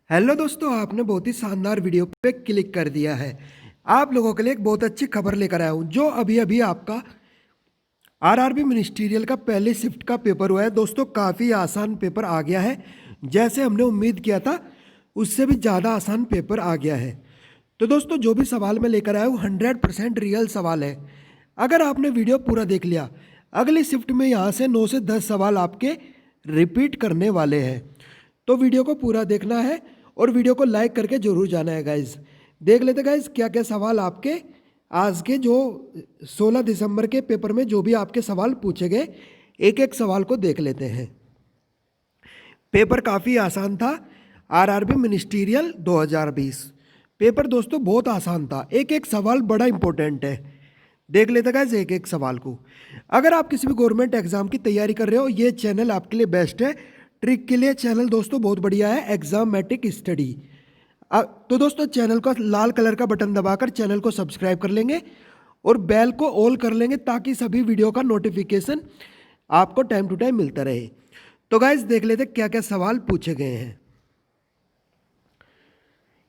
Hello दोस्तों, आपने बहुत ही शानदार वीडियो पे क्लिक कर दिया है। आप लोगों के लिए एक बहुत अच्छी खबर लेकर आया हूँ। जो अभी अभी आपका आरआरबी मिनिस्ट्रियल का पहले शिफ्ट का पेपर हुआ है दोस्तों, काफ़ी आसान पेपर आ गया है। जैसे हमने उम्मीद किया था उससे भी ज़्यादा आसान पेपर आ गया है। तो दोस्तों, जो भी सवाल मैं लेकर आया हूँ 100% रियल सवाल है। अगर आपने वीडियो पूरा देख लिया, अगली शिफ्ट में यहाँ से 9 से 10 सवाल आपके रिपीट करने वाले हैं। तो वीडियो को पूरा देखना है और वीडियो को लाइक करके जरूर जाना है गाइज। देख लेते गाइज क्या क्या सवाल आपके आज के जो 16 दिसंबर के पेपर में जो भी आपके सवाल पूछे गए, एक एक सवाल को देख लेते हैं। पेपर काफ़ी आसान था। आरआरबी मिनिस्ट्रियल 2020 पेपर दोस्तों बहुत आसान था। एक एक सवाल बड़ा इंपॉर्टेंट है। देख लेते गाइज एक एक सवाल को। अगर आप किसी भी गवर्नमेंट एग्जाम की तैयारी कर रहे हो, ये चैनल आपके लिए बेस्ट है। ट्रिक के लिए चैनल दोस्तों बहुत बढ़िया है, एग्जामेटिक स्टडी। तो दोस्तों, चैनल का लाल कलर का बटन दबाकर चैनल को सब्सक्राइब कर लेंगे और बेल को ऑल कर लेंगे ताकि सभी वीडियो का नोटिफिकेशन आपको टाइम टू टाइम मिलता रहे। तो गाइज देख लेते क्या क्या सवाल पूछे गए हैं।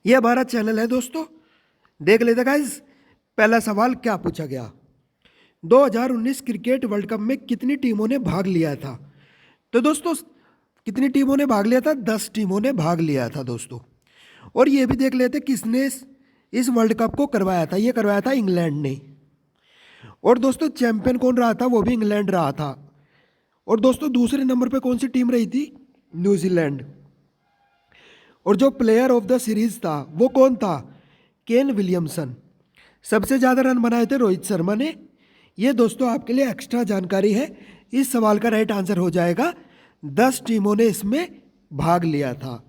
यह हमारा चैनल है दोस्तों। देख लेते गाइज पहला सवाल क्या पूछा गया। 2019 क्रिकेट वर्ल्ड कप में कितनी टीमों ने भाग लिया था। तो दोस्तों, कितनी टीमों ने भाग लिया था? 10 टीमों ने भाग लिया था दोस्तों। और ये भी देख लेते किसने इस वर्ल्ड कप को करवाया था। ये करवाया था इंग्लैंड ने। और दोस्तों, चैंपियन कौन रहा था? वो भी इंग्लैंड रहा था। और दोस्तों, दूसरे नंबर पे कौन सी टीम रही थी? न्यूजीलैंड। और जो प्लेयर ऑफ द सीरीज था वो कौन था? Kane Williamson. सबसे ज़्यादा रन बनाए थे रोहित शर्मा ने। ये दोस्तों आपके लिए एक्स्ट्रा जानकारी है। इस सवाल का राइट आंसर हो जाएगा 10 टीमों ने इसमें भाग लिया था।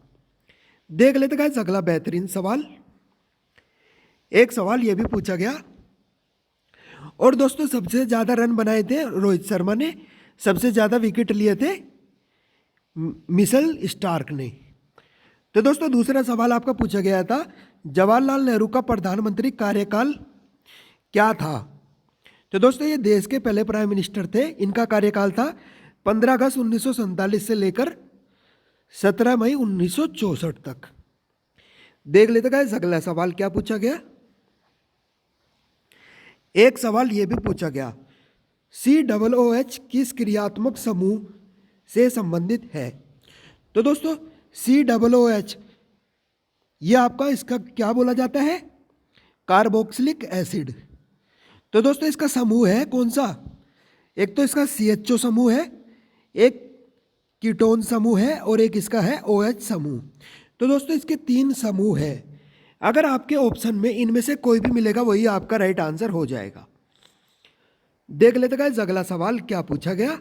देख लेते गाइस अगला बेहतरीन सवाल। एक सवाल ये भी पूछा गया। और दोस्तों, सबसे ज़्यादा रन बनाए थे रोहित शर्मा ने, सबसे ज़्यादा विकेट लिए थे मिशेल स्टार्क ने। तो दोस्तों, दूसरा सवाल आपका पूछा गया था, जवाहरलाल नेहरू का प्रधानमंत्री कार्यकाल क्या था। तो दोस्तों, ये देश के पहले प्राइम मिनिस्टर थे। इनका कार्यकाल था 15 अगस्त 1947 से लेकर 17 मई 1964 तक। देख लेते गाइस अगला सवाल क्या पूछा गया। एक सवाल यह भी पूछा गया, COOH किस क्रियात्मक समूह से संबंधित है। तो दोस्तों, COOH ये आपका इसका क्या बोला जाता है? Carboxylic acid. तो दोस्तों, इसका समूह है कौन सा? एक तो इसका CHO समूह है, एक कीटोन समूह है और एक इसका है OH समूह। तो दोस्तों, इसके 3 समूह है। अगर आपके ऑप्शन में इनमें से कोई भी मिलेगा वही आपका राइट आंसर हो जाएगा। देख लेते गाइस अगला सवाल क्या पूछा गया।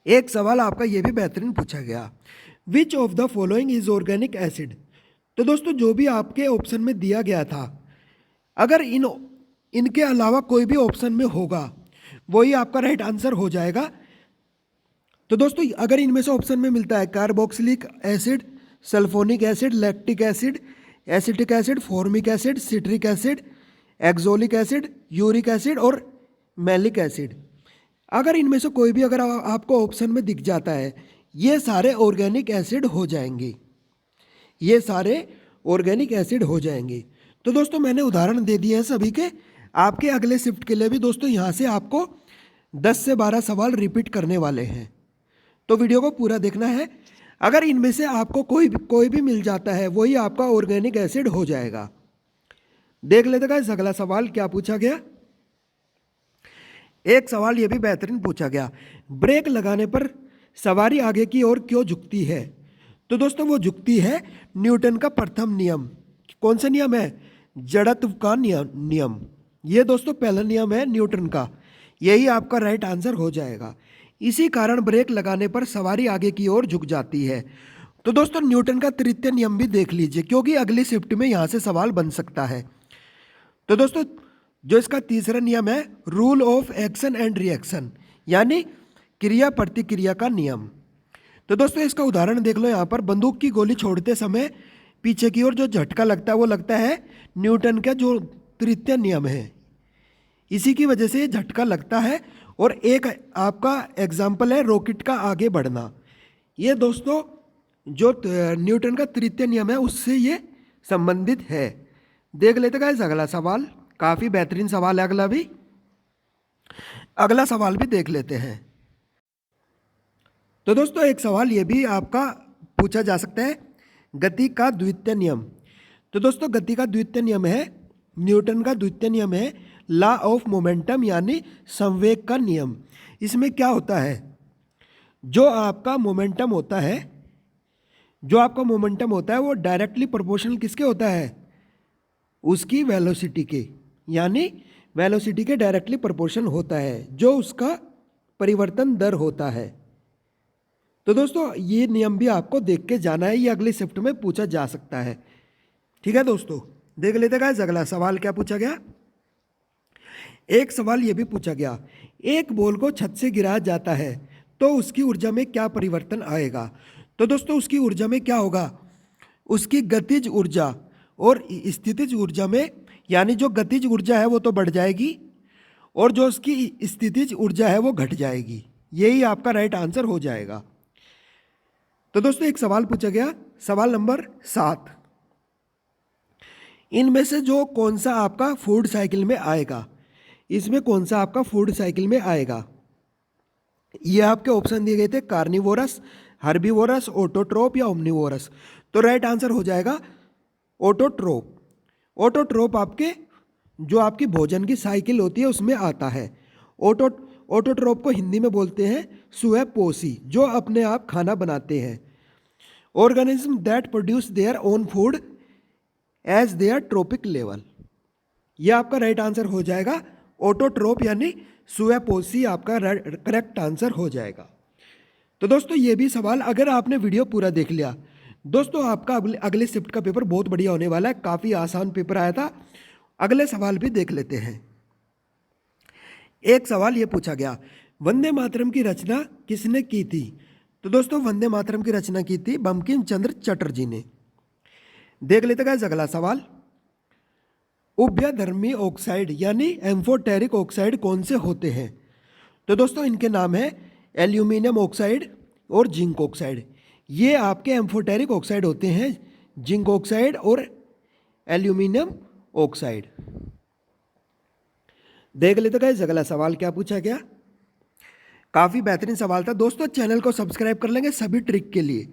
एक सवाल आपका यह भी बेहतरीन पूछा गया, which of the following is organic acid. तो दोस्तों, जो भी आपके ऑप्शन में दिया गया था, अगर इनके अलावा कोई भी ऑप्शन में होगा वही आपका राइट आंसर हो जाएगा। तो दोस्तों, अगर इनमें से ऑप्शन में मिलता है carboxylic acid, sulphonic acid, lactic acid, acetic acid, formic acid, citric acid, oxalic acid, uric acid और मैलिक एसिड, अगर इनमें से कोई भी अगर आपको ऑप्शन में दिख जाता है, ये सारे ऑर्गेनिक एसिड हो जाएंगे। ये सारे ऑर्गेनिक एसिड हो जाएंगे। तो दोस्तों, मैंने उदाहरण दे दिए हैं सभी के। आपके अगले शिफ्ट के लिए भी दोस्तों यहाँ से आपको 10 से 12 सवाल रिपीट करने वाले हैं। तो वीडियो को पूरा देखना है। अगर इनमें से आपको कोई भी मिल जाता है वही आपका ऑर्गेनिक एसिड हो जाएगा। देख लेते गाइस अगला सवाल क्या पूछा गया। एक सवाल यह भी बेहतरीन पूछा गया, ब्रेक लगाने पर सवारी आगे की ओर क्यों झुकती है। तो दोस्तों, वो झुकती है न्यूटन का प्रथम नियम। कौन सा नियम है? जड़त्व का नियम। ये दोस्तों पहला नियम है न्यूटन का। यही आपका राइट आंसर हो जाएगा। इसी कारण ब्रेक लगाने पर सवारी आगे की ओर झुक जाती है। तो दोस्तों, न्यूटन का तृतीय नियम भी देख लीजिए क्योंकि अगली शिफ्ट में यहाँ से सवाल बन सकता है। तो दोस्तों, जो इसका तीसरा नियम है rule of action and reaction, यानी क्रिया प्रतिक्रिया का नियम। तो दोस्तों, इसका उदाहरण देख लो। यहाँ पर बंदूक की गोली छोड़ते समय पीछे की ओर जो झटका लगता है वो लगता है न्यूटन का जो तृतीय नियम है, इसी की वजह से ये झटका लगता है। और एक आपका एग्जाम्पल है रॉकेट का आगे बढ़ना। ये दोस्तों जो न्यूटन का तृतीय नियम है उससे ये संबंधित है। देख लेते गाइस अगला सवाल, काफ़ी बेहतरीन सवाल है अगला भी। अगला सवाल भी देख लेते हैं। तो दोस्तों एक सवाल ये भी आपका पूछा जा सकता है, गति का द्वितीय नियम। तो दोस्तों गति का द्वितीय नियम है, न्यूटन का द्वितीय नियम है लॉ ऑफ मोमेंटम यानी संवेग का नियम। इसमें क्या होता है, जो आपका मोमेंटम होता है वो डायरेक्टली प्रोपोर्शनल किसके होता है, उसकी वेलोसिटी के, यानी वेलोसिटी के डायरेक्टली प्रोपोर्शनल होता है, जो उसका परिवर्तन दर होता है। तो दोस्तों ये नियम भी आपको देख के जाना है, ये अगली शिफ्ट में पूछा जा सकता है। ठीक है दोस्तों, देख लेते गाइस अगला सवाल क्या पूछा गया। एक सवाल ये भी पूछा गया, एक बॉल को छत से गिराया जाता है तो उसकी ऊर्जा में क्या परिवर्तन आएगा। तो दोस्तों उसकी ऊर्जा में क्या होगा, उसकी गतिज ऊर्जा और स्थितिज ऊर्जा में, यानी जो गतिज ऊर्जा है वो तो बढ़ जाएगी और जो उसकी स्थितिज ऊर्जा है वो घट जाएगी। यही आपका राइट आंसर हो जाएगा। तो दोस्तों एक सवाल पूछा गया, सवाल नंबर 7, इनमें से जो कौन सा आपका फूड साइकिल में आएगा, इसमें कौन सा आपका फूड साइकिल में आएगा। ये आपके ऑप्शन दिए गए थे, कार्निवोरस, हर्बीवोरस, ऑटोट्रोप या ओमनिवोरस। तो राइट आंसर हो जाएगा ऑटोट्रोप। ऑटोट्रोप आपके जो आपकी भोजन की साइकिल होती है उसमें आता है। ऑटोट्रोप को हिंदी में बोलते हैं स्वयंपोषी, जो अपने आप खाना बनाते हैं। Organism that produce their own food as their trophic level. यह आपका राइट आंसर हो जाएगा ऑटोट्रोप, यानी स्वयंपोषी आपका करेक्ट आंसर हो जाएगा। तो दोस्तों ये भी सवाल, अगर आपने वीडियो पूरा देख लिया दोस्तों, आपका अगले शिफ्ट का पेपर बहुत बढ़िया होने वाला है। काफ़ी आसान पेपर आया था। अगले सवाल भी देख लेते हैं। एक सवाल ये पूछा गया, वंदे मातरम की रचना किसने की थी। तो दोस्तों वंदे मातरम की रचना की थी बंकिम चंद्र चटर्जी ने। देख लेते हैं अगला सवाल, उभयधर्मी ऑक्साइड यानी एम्फोटेरिक ऑक्साइड कौन से होते हैं। तो दोस्तों इनके नाम है एल्यूमिनियम ऑक्साइड और जिंक ऑक्साइड। ये आपके एम्फोटेरिक ऑक्साइड होते हैं, जिंक ऑक्साइड और एल्यूमिनियम ऑक्साइड। देख लेते गाइस अगला सवाल क्या पूछा गया। काफ़ी बेहतरीन सवाल था दोस्तों। चैनल को सब्सक्राइब कर लेंगे सभी ट्रिक के लिए,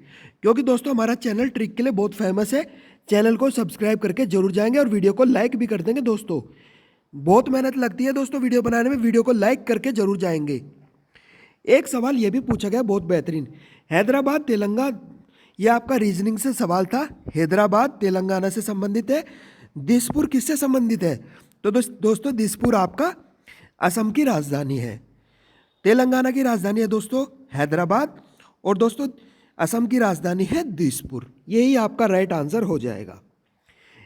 क्योंकि दोस्तों हमारा चैनल ट्रिक के लिए बहुत फेमस है। चैनल को सब्सक्राइब करके जरूर जाएंगे और वीडियो को लाइक भी कर देंगे दोस्तों। बहुत मेहनत लगती है दोस्तों वीडियो बनाने में, वीडियो को लाइक करके जरूर जाएंगे। एक सवाल ये भी पूछा गया बहुत बेहतरीन, हैदराबाद तेलंगाना, ये आपका रीजनिंग से सवाल था। हैदराबाद तेलंगाना से संबंधित है। दिसपुर किससे संबंधित है। तो दोस्तों दिसपुर आपका असम की राजधानी है। तेलंगाना की राजधानी है दोस्तों हैदराबाद, और दोस्तों असम की राजधानी है दिसपुर। यही आपका राइट आंसर हो जाएगा।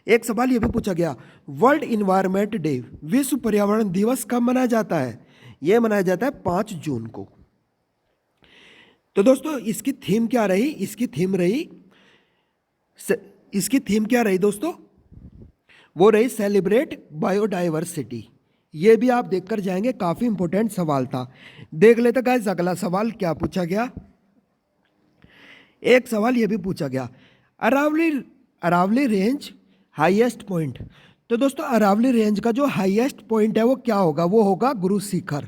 एक सवाल ये भी पूछा गया, वर्ल्ड इन्वायरमेंट डे, विश्व पर्यावरण दिवस कब मनाया जाता है। यह मनाया जाता है 5 जून को। तो दोस्तों इसकी थीम क्या रही, इसकी थीम क्या रही दोस्तों, वो रही सेलिब्रेट बायोडाइवर्सिटी। ये भी आप देखकर जाएंगे, काफ़ी इंपॉर्टेंट सवाल था। देख लेते गाइस अगला सवाल क्या पूछा गया। एक सवाल ये भी पूछा गया, अरावली रेंज हाईएस्ट पॉइंट। तो दोस्तों अरावली रेंज का जो हाईएस्ट पॉइंट है वो क्या होगा, वो होगा गुरु शिखर।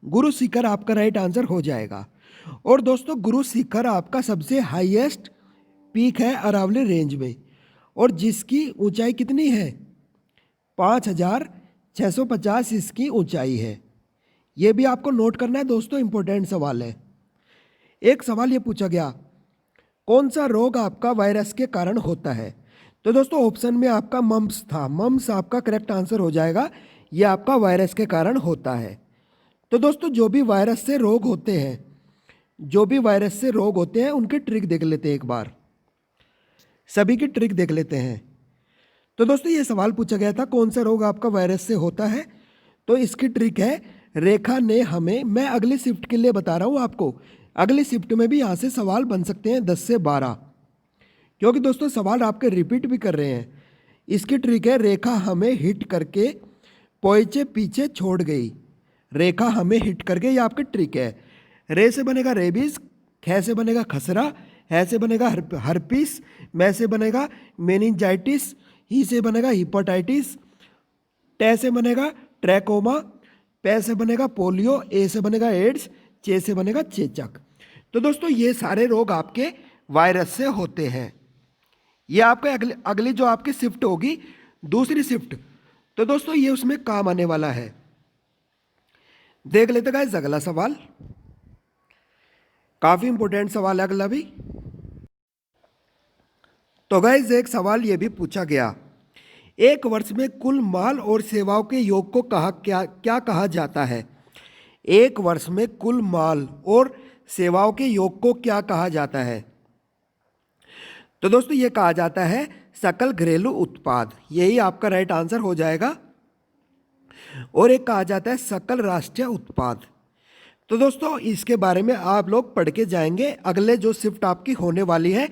गुरु शिखर आपका राइट आंसर हो जाएगा। और दोस्तों गुरु शिखर आपका सबसे हाईएस्ट पीक है अरावली रेंज में, और जिसकी ऊंचाई कितनी है 5650 इसकी ऊंचाई है। ये भी आपको नोट करना है दोस्तों, इंपॉर्टेंट सवाल है। एक सवाल ये पूछा गया, कौन सा रोग आपका वायरस के कारण होता है। तो दोस्तों ऑप्शन में आपका मम्स था, मम्स आपका करेक्ट आंसर हो जाएगा। ये आपका वायरस के कारण होता है। तो दोस्तों जो भी वायरस से रोग होते हैं उनकी ट्रिक देख लेते हैं एक बार, सभी की ट्रिक देख लेते हैं। तो दोस्तों ये सवाल पूछा गया था कौन सा रोग आपका वायरस से होता है। तो इसकी ट्रिक है, रेखा ने हमें, मैं अगली शिफ्ट के लिए बता रहा हूँ आपको, अगली शिफ्ट में भी यहाँ से सवाल बन सकते हैं 10 से 12, क्योंकि दोस्तों सवाल आपके रिपीट भी कर रहे हैं। इसकी ट्रिक है, रेखा हमें हिट करके पोइचे पीछे छोड़ गई। रेखा हमें हिट करके, ये आपकी ट्रिक है। रे से बनेगा रेबीज, ख से बनेगा खसरा, है से बनेगा हर्पीस, मैं से बनेगा मेनिंजाइटिस, ही से बनेगा हिपेटाइटिस, टे से बनेगा ट्रैकोमा, पे से बनेगा पोलियो, ए से बनेगा एड्स, चे से बनेगा चेचक। तो दोस्तों ये सारे रोग आपके वायरस से होते हैं। ये आपका अगली जो आपकी शिफ्ट होगी, दूसरी शिफ्ट, तो दोस्तों ये उसमें काम आने वाला है। देख लेते गाइस अगला सवाल, काफी इंपॉर्टेंट सवाल है अगला भी। तो गाइस एक सवाल ये भी पूछा गया, एक वर्ष में कुल माल और सेवाओं के योग को क्या कहा जाता है? एक वर्ष में कुल माल और सेवाओं के योग को क्या कहा जाता है? तो दोस्तों ये कहा जाता है सकल घरेलू उत्पाद, यही आपका राइट आंसर हो जाएगा। और एक कहा जाता है सकल राष्ट्रीय उत्पाद। तो दोस्तों इसके बारे में आप लोग पढ़ के जाएंगे, अगले जो शिफ्ट आपकी होने वाली है,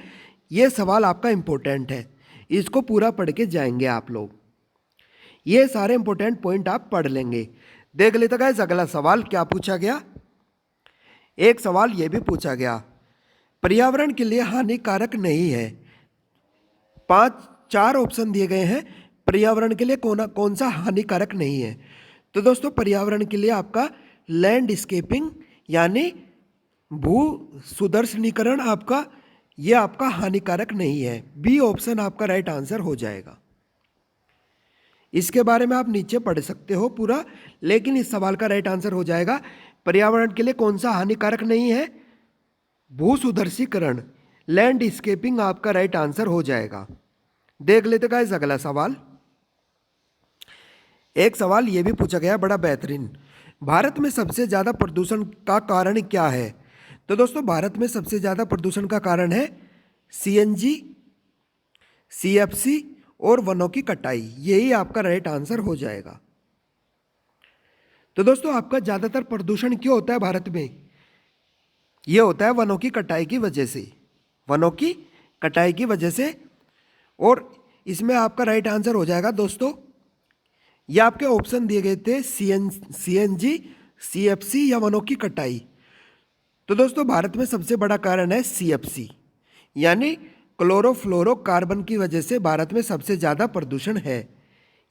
ये सवाल आपका इंपॉर्टेंट है, इसको पूरा पढ़ के जाएंगे आप लोग, ये सारे इंपॉर्टेंट पॉइंट आप पढ़ लेंगे। देख लेते गाइस अगला सवाल क्या पूछा गया। एक सवाल ये भी पूछा गया, पर्यावरण के लिए हानिकारक नहीं है। 4 ऑप्शन दिए गए हैं, पर्यावरण के लिए कौन सा हानिकारक नहीं है। तो दोस्तों पर्यावरण के लिए आपका लैंडस्केपिंग यानी भू सुदर्शनीकरण आपका, ये आपका हानिकारक नहीं है। बी ऑप्शन आपका राइट आंसर हो जाएगा। इसके बारे में आप नीचे पढ़ सकते हो पूरा, लेकिन इस सवाल का राइट आंसर हो जाएगा पर्यावरण के लिए कौन सा हानिकारक नहीं है, भू सुदर्शीकरण, लैंडस्केपिंग आपका राइट आंसर हो जाएगा। देख लेते गाइस अगला सवाल। एक सवाल यह भी पूछा गया बड़ा बेहतरीन, भारत में सबसे ज्यादा प्रदूषण का कारण क्या है? तो दोस्तों भारत में सबसे ज्यादा प्रदूषण का कारण है सीएनजी, सीएफसी और वनों की कटाई, यही आपका राइट आंसर हो जाएगा। तो दोस्तों आपका ज्यादातर प्रदूषण क्यों होता है भारत में? यह होता है वनों की कटाई की वजह से, वनों की कटाई की वजह से। और इसमें आपका राइट आंसर हो जाएगा दोस्तों, ये आपके ऑप्शन दिए गए थे सीएनजी, सीएफसी या वनों की कटाई। तो दोस्तों भारत में सबसे बड़ा कारण है सीएफसी यानी क्लोरोफ्लोरोकार्बन की वजह से भारत में सबसे ज़्यादा प्रदूषण है,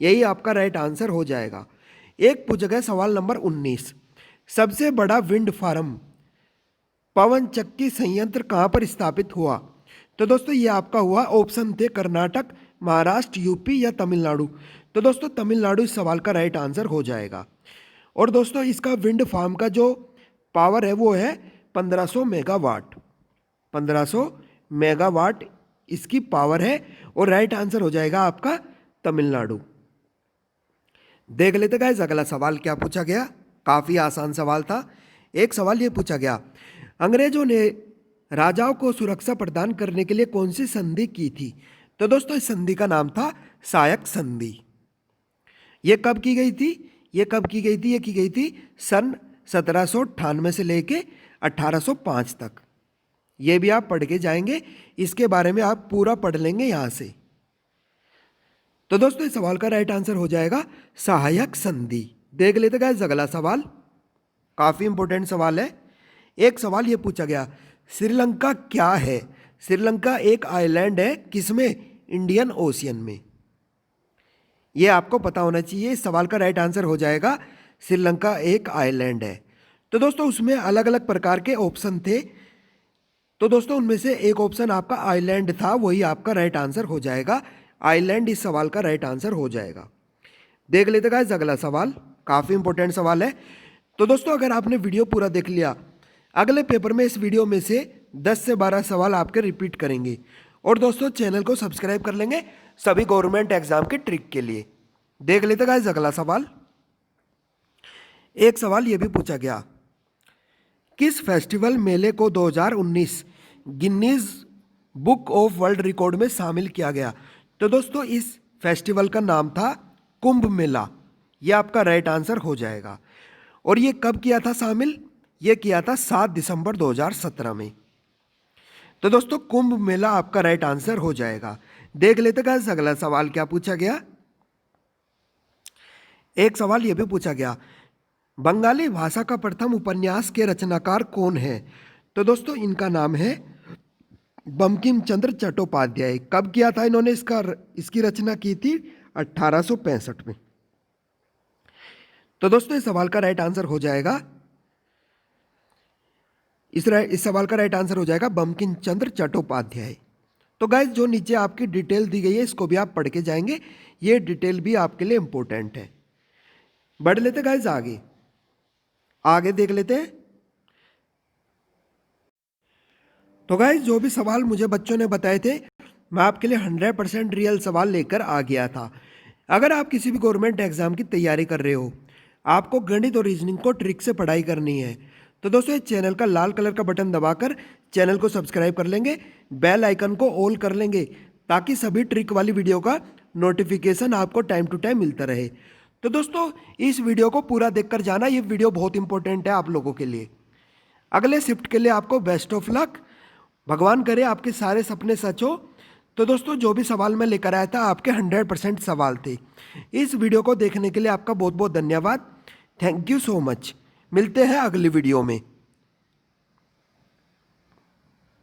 यही आपका राइट आंसर हो जाएगा। एक पूछा गया सवाल नंबर 19, सबसे बड़ा विंड फार्म पवन चक्की संयंत्र कहाँ पर स्थापित हुआ? तो दोस्तों ये आपका हुआ, ऑप्शन थे कर्नाटक, महाराष्ट्र, यूपी या तमिलनाडु। तो दोस्तों तमिलनाडु इस सवाल का राइट आंसर हो जाएगा। और दोस्तों इसका विंड फार्म का जो पावर है वो है 1500 मेगावाट, 1500 मेगावाट इसकी पावर है, और राइट आंसर हो जाएगा आपका तमिलनाडु। देख लेते गाइस अगला सवाल क्या पूछा गया, काफी आसान सवाल था। एक सवाल ये पूछा गया, अंग्रेजों ने राजाओं को सुरक्षा प्रदान करने के लिए कौन सी संधि की थी? तो दोस्तों इस संधि का नाम था सायक संधि। ये कब की गई थी? ये की गई थी सन 1798 से लेके 1805 तक। ये भी आप पढ़ के जाएंगे, इसके बारे में आप पूरा पढ़ लेंगे यहां से। तो दोस्तों इस सवाल का राइट आंसर हो जाएगा सहायक संधि। देख लेते गाइस अगला सवाल, काफी इंपॉर्टेंट सवाल है। एक सवाल यह पूछा गया, श्रीलंका क्या है? श्रीलंका एक आइलैंड है, किसमें? इंडियन ओशियन में। यह आपको पता होना चाहिए। इस सवाल का राइट आंसर हो जाएगा श्रीलंका एक आइलैंड है। तो दोस्तों उसमें अलग अलग प्रकार के ऑप्शन थे, तो दोस्तों उनमें से एक ऑप्शन आपका आइलैंड था, वही आपका राइट आंसर हो जाएगा। आइलैंड इस सवाल का राइट आंसर हो जाएगा। देख लेते गाइस अगला सवाल, काफी इंपॉर्टेंट सवाल है। तो दोस्तों अगर आपने वीडियो पूरा देख लिया, अगले पेपर में इस वीडियो में से 10 से 12 सवाल आपके रिपीट करेंगे। और दोस्तों चैनल को सब्सक्राइब कर लेंगे सभी गवर्नमेंट एग्जाम के ट्रिक के लिए। देख लेते गाइस अगला सवाल। एक सवाल यह भी पूछा गया, किस फेस्टिवल मेले को 2019 Guinness book of world record में शामिल किया गया? तो दोस्तों इस फेस्टिवल का नाम था कुंभ मेला, यह आपका राइट आंसर हो जाएगा। और ये कब किया था शामिल? यह किया था 7 दिसंबर 2017 में। तो दोस्तों कुंभ मेला आपका राइट आंसर हो जाएगा। देख लेते गाइस अगला सवाल क्या पूछा गया। एक सवाल यह भी पूछा गया, बंगाली भाषा का प्रथम उपन्यास के रचनाकार कौन है? तो दोस्तों इनका नाम है बंकिम चंद्र चट्टोपाध्याय। कब किया था इन्होंने इसकी रचना की थी? 1865 में। तो दोस्तों इस सवाल का राइट आंसर हो जाएगा, इस सवाल का राइट आंसर हो जाएगा बंकिम चंद्र चट्टोपाध्याय। तो गाइज जो नीचे आपकी डिटेल दी गई है इसको भी आप पढ़ के जाएंगे, ये डिटेल भी आपके लिए इंपॉर्टेंट है। बढ़ लेते गाइज आगे, आगे देख लेते हैं। तो गाइज जो भी सवाल मुझे बच्चों ने बताए थे मैं आपके लिए 100% रियल सवाल लेकर आ गया था। अगर आप किसी भी गवर्नमेंट एग्जाम की तैयारी कर रहे हो, आपको गणित और रीजनिंग को ट्रिक से पढ़ाई करनी है, तो दोस्तों इस चैनल का लाल कलर का बटन दबाकर चैनल को सब्सक्राइब कर लेंगे, बेल आइकन को ऑल कर लेंगे ताकि सभी ट्रिक वाली वीडियो का नोटिफिकेशन आपको टाइम टू टाइम मिलता रहे। तो दोस्तों इस वीडियो को पूरा देखकर जाना, ये वीडियो बहुत इंपॉर्टेंट है आप लोगों के लिए। अगले शिफ्ट के लिए आपको बेस्ट ऑफ लक, भगवान करे आपके सारे सपने सच हो। तो दोस्तों जो भी सवाल मैं लेकर आया था आपके 100% सवाल थे। इस वीडियो को देखने के लिए आपका बहुत बहुत धन्यवाद। Thank you so much. मिलते हैं अगली वीडियो में।